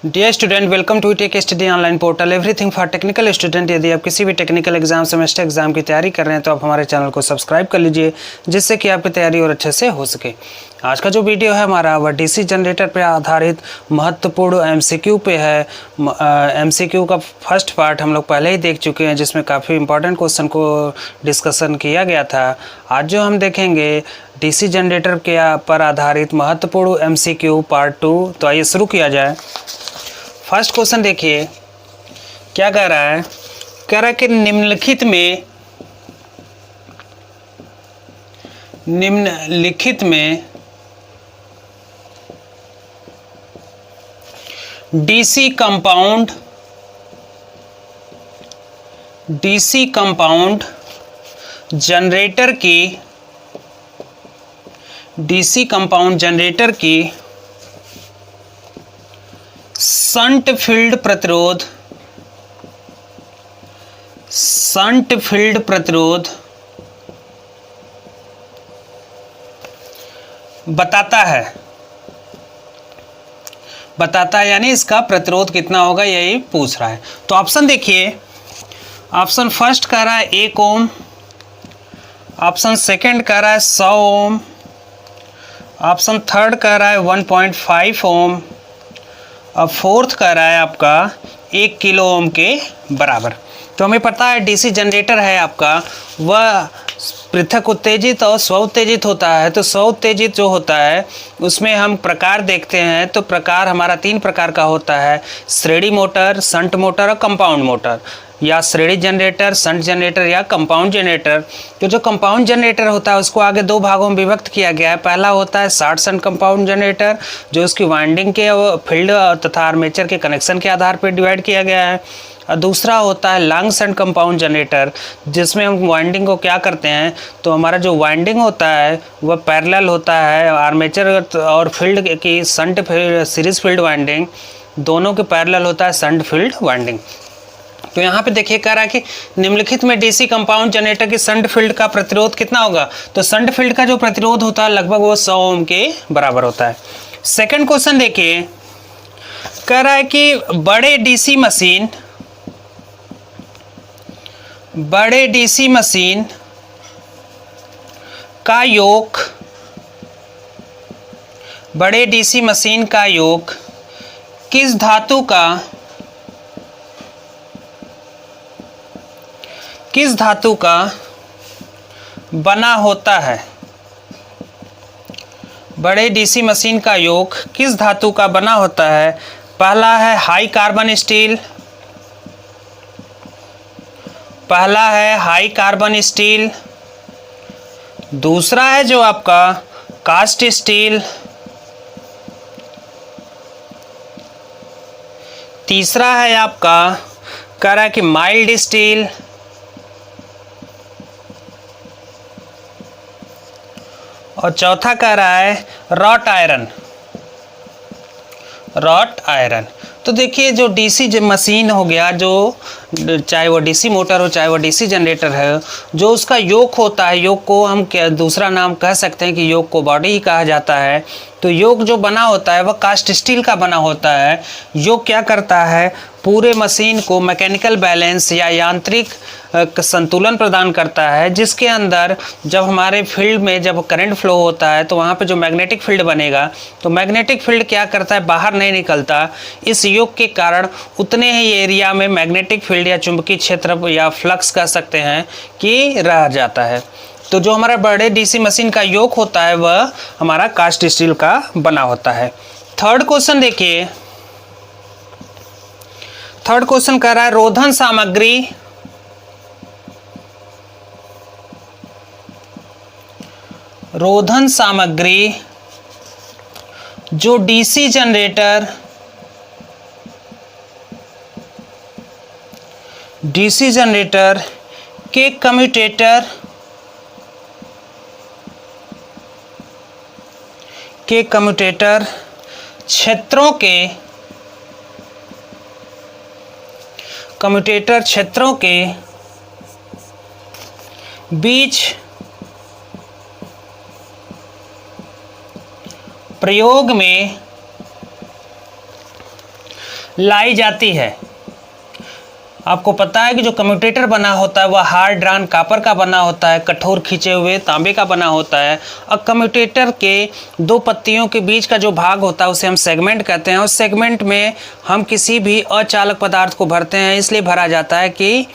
Dear student, welcome to tech study online portal everything for technical student. यदि आप किसी भी टेक्निकल एग्जाम सेमेस्टर एग्जाम की तैयारी कर रहे हैं तो आप हमारे चैनल को सब्सक्राइब कर लीजिए, जिससे कि आपकी तैयारी और अच्छे से हो सके। आज का जो वीडियो है हमारा वह डीसी जनरेटर पर आधारित महत्वपूर्ण एमसीक्यू पे है। एमसीक्यू का फर्स्ट पार्ट हम लोग पहले ही देख चुके हैं, जिसमें काफ़ी इंपॉर्टेंट क्वेश्चन को डिस्कशन किया गया था। आज जो हम देखेंगे डीसी जनरेटर के पर आधारित महत्वपूर्ण एमसीक्यू पार्ट 2। तो आइए शुरू किया जाए। फर्स्ट क्वेश्चन देखिए क्या कह रहा है। कह रहा है कि निम्नलिखित में डीसी कंपाउंड जनरेटर की शंट फील्ड प्रतिरोध बताता है यानी इसका प्रतिरोध कितना होगा यही पूछ रहा है। तो ऑप्शन देखिए, ऑप्शन फर्स्ट कह रहा है 1 ओम, ऑप्शन सेकंड कह रहा है 100 ओम, ऑप्शन थर्ड कह रहा है 1.5 ओम और फोर्थ कह रहा है आपका 1 किलो ओम के बराबर। तो हमें पता है डीसी जनरेटर है आपका वह पृथक उत्तेजित और स्व उत्तेजित होता है। तो स्व उत्तेजित जो होता है उसमें हम प्रकार देखते हैं, तो प्रकार हमारा 3 प्रकार का होता है, श्रेणी मोटर, शंट मोटर और कंपाउंड मोटर, या श्रेणी जनरेटर, शंट जनरेटर या कंपाउंड जनरेटर। तो जो कंपाउंड जनरेटर होता है उसको आगे 2 भागों में विभक्त किया गया है। पहला होता है शॉर्ट शंट कंपाउंड जनरेटर, जो उसकी वाइंडिंग के फील्ड तथा आर्मेचर के कनेक्शन के आधार पर डिवाइड किया गया है। और दूसरा होता है लॉन्ग शंट कंपाउंड जनरेटर, जिसमें हम वाइंडिंग को क्या करते हैं, तो हमारा जो वाइंडिंग होता है वह पैरेलल होता है, आर्मेचर और फील्ड की शंट सीरीज फील्ड वाइंडिंग दोनों के पैरेलल होता है शंट फील्ड वाइंडिंग। तो यहाँ पे देखिए कह रहा है कि निम्नलिखित में डीसी कंपाउंड जनरेटर की शंट फील्ड का प्रतिरोध कितना होगा। तो शंट फील्ड का जो प्रतिरोध होता है लगभग वो 100 ओम के बराबर होता है। सेकंड क्वेश्चन देखिए, कह रहा है कि बड़े डीसी मशीन का योग किस धातु का बना होता है। बड़े डीसी मशीन का योग किस धातु का बना होता है। पहला है हाई कार्बन स्टील, दूसरा है जो आपका कास्ट स्टील, तीसरा है आपका कह रहा है कि माइल्ड स्टील, और चौथा कह रहा है रॉट आयरन। तो देखिए जो डीसी मशीन हो गया, जो चाहे वो डीसी मोटर हो चाहे वो डीसी जनरेटर है, जो उसका योग होता है, योग को हम क्या दूसरा नाम कह सकते हैं कि योग को बॉडी ही कहा जाता है। तो योग जो बना होता है वह कास्ट स्टील का बना होता है। योग क्या करता है, पूरे मशीन को मैकेनिकल बैलेंस या यांत्रिक संतुलन प्रदान करता है, जिसके अंदर जब हमारे फील्ड में जब करंट फ्लो होता है तो वहाँ पे जो मैग्नेटिक फील्ड बनेगा, तो मैग्नेटिक फील्ड क्या करता है, बाहर नहीं निकलता। इस योग के कारण उतने ही एरिया में मैग्नेटिक फील्ड या चुंबकीय क्षेत्र या फ्लक्स कह सकते हैं कि रह जाता है। तो जो हमारा बड़े डीसी मशीन का योग होता है वह हमारा कास्ट स्टील का बना होता है। थर्ड क्वेश्चन देखिए, थर्ड क्वेश्चन कह रहा है रोधन सामग्री जो डीसी जनरेटर के कम्यूटेटर क्षेत्रों के बीच प्रयोग में लाई जाती है। आपको पता है कि जो कम्यूटेटर बना होता है वह हार्ड ड्रान कॉपर का बना होता है, कठोर खींचे हुए तांबे का बना होता है। और कम्यूटेटर के दो पत्तियों के बीच का जो भाग होता है उसे हम सेगमेंट कहते हैं। उस सेगमेंट में हम किसी भी अचालक पदार्थ को भरते हैं, इसलिए भरा जाता है कि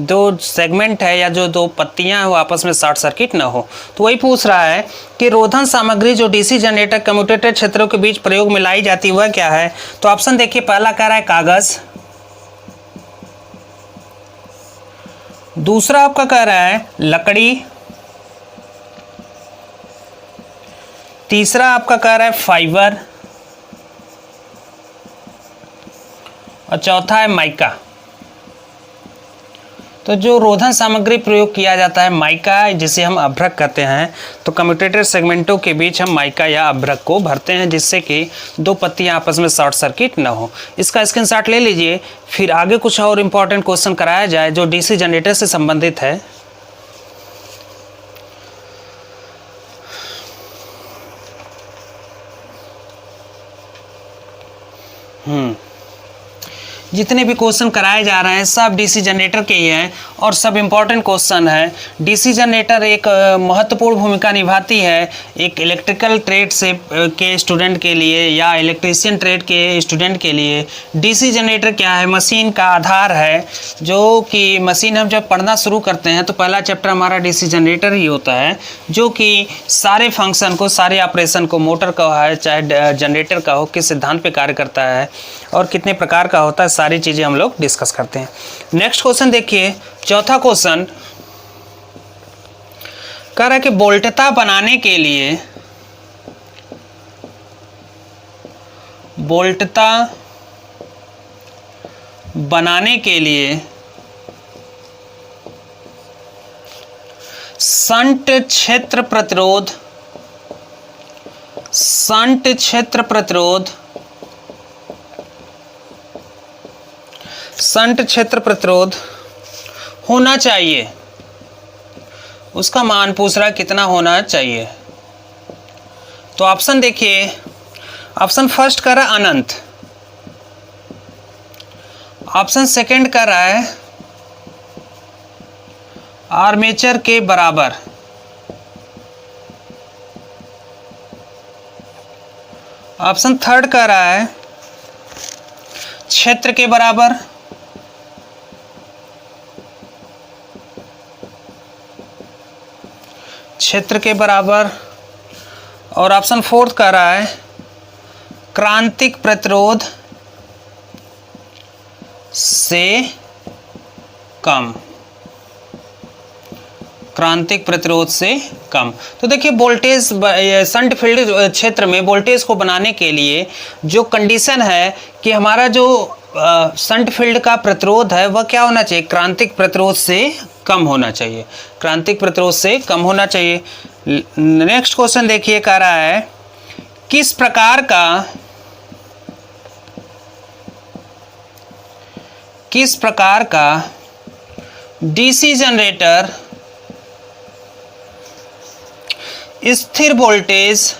दो सेगमेंट है या जो दो पत्तियां हैं वो आपस में शॉर्ट सर्किट ना हो। तो वही पूछ रहा है कि रोधन सामग्री जो डीसी जनरेटर कम्यूटेटर क्षेत्रों के बीच प्रयोग में लाई जाती है वह क्या है। तो ऑप्शन देखिए, पहला कह रहा है कागज, दूसरा आपका कह रहा है लकड़ी, तीसरा आपका कह रहा है फाइबर और चौथा है माइका। तो जो रोधन सामग्री प्रयोग किया जाता है माइका, जिसे हम अभ्रक कहते हैं। तो कम्यूटेटर सेगमेंटों के बीच हम माइका या अभ्रक को भरते हैं जिससे कि दो पत्तियां आपस में शॉर्ट सर्किट न हो। इसका स्क्रीनशॉट ले लीजिए, फिर आगे कुछ और इम्पोर्टेंट क्वेश्चन कराया जाए जो डीसी जनरेटर से संबंधित है। जितने भी क्वेश्चन कराए जा रहे हैं सब डीसी जनरेटर के ही हैं और सब इम्पॉर्टेंट क्वेश्चन है। डीसी जनरेटर एक महत्वपूर्ण भूमिका निभाती है एक इलेक्ट्रिकल ट्रेड से के स्टूडेंट के लिए या इलेक्ट्रीशियन ट्रेड के स्टूडेंट के लिए। डीसी जनरेटर क्या है? मशीन का आधार है, जो कि मशीन हम जब पढ़ना शुरू करते हैं तो पहला चैप्टर हमारा डीसी जनरेटर ही होता है, जो कि सारे फंक्शन को, सारे ऑपरेशन को, मोटर का है चाहे जनरेटर का हो, किस सिद्धांत पे कार्य करता है और कितने प्रकार का होता है, सारी चीजें हम लोग डिस्कस करते हैं। नेक्स्ट क्वेश्चन देखिए, चौथा क्वेश्चन कह रहा है कि वोल्टता बनाने के लिए, वोल्टता बनाने के लिए शंट क्षेत्र प्रतिरोध, शंट क्षेत्र प्रतिरोध, शंट क्षेत्र प्रतिरोध होना चाहिए, उसका मान पूछ रहा है कितना होना चाहिए। तो ऑप्शन देखिए, ऑप्शन फर्स्ट कर रहा है अनंत, ऑप्शन सेकंड कर रहा है आर्मेचर के बराबर, ऑप्शन थर्ड कर रहा है क्षेत्र के बराबर, क्षेत्र के बराबर, और ऑप्शन फोर्थ कह रहा है क्रांतिक प्रतिरोध से कम, क्रांतिक प्रतिरोध से कम। तो देखिए वोल्टेज शंट फील्ड क्षेत्र में वोल्टेज को बनाने के लिए जो कंडीशन है कि हमारा जो शंट फील्ड का प्रतिरोध है वह क्या होना चाहिए? क्रांतिक प्रतिरोध से कम होना चाहिए, क्रांतिक प्रतिरोध से कम होना चाहिए। नेक्स्ट क्वेश्चन देखिए, कह रहा है किस प्रकार का, किस प्रकार का डीसी जनरेटर स्थिर वोल्टेज,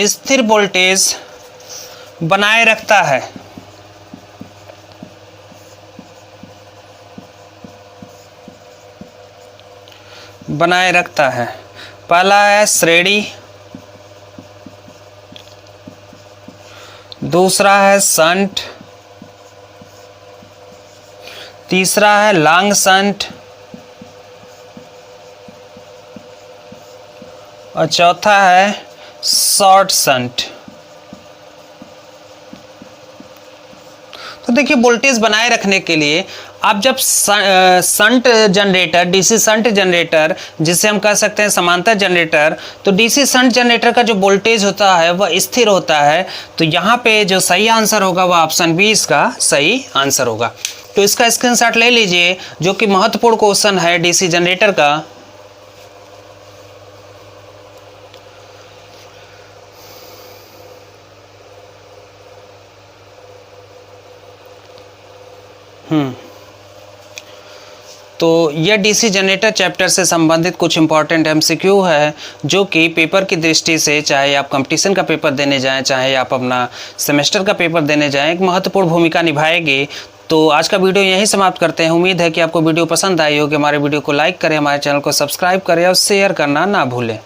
स्थिर वोल्टेज बनाए रखता है? बनाए रखता है। पहला है श्रेणी, दूसरा है शंट, तीसरा है लॉन्ग शंट और चौथा है शॉर्ट शंट। तो देखिए वोल्टेज बनाए रखने के लिए आप जब shunt generator, DC shunt generator जिसे हम कह सकते हैं समांतर जनरेटर, तो डीसी शंट जनरेटर का जो वोल्टेज होता है वह स्थिर होता है। तो यहाँ पे जो सही आंसर होगा वह ऑप्शन बी इसका सही आंसर होगा। तो इसका स्क्रीनशॉट ले लीजिए, जो कि महत्वपूर्ण क्वेश्चन है डीसी जनरेटर का। तो यह डीसी जनरेटर चैप्टर से संबंधित कुछ इंपॉर्टेंट एमसीक्यू है जो कि पेपर की दृष्टि से, चाहे आप कंपटीशन का पेपर देने जाएं, चाहे आप अपना सेमेस्टर का पेपर देने जाएं, एक महत्वपूर्ण भूमिका निभाएगी। तो आज का वीडियो यहीं समाप्त करते हैं। उम्मीद है कि आपको वीडियो पसंद आई होगी। हमारे वीडियो को लाइक करें, हमारे चैनल को सब्सक्राइब करें और शेयर करना ना भूलें।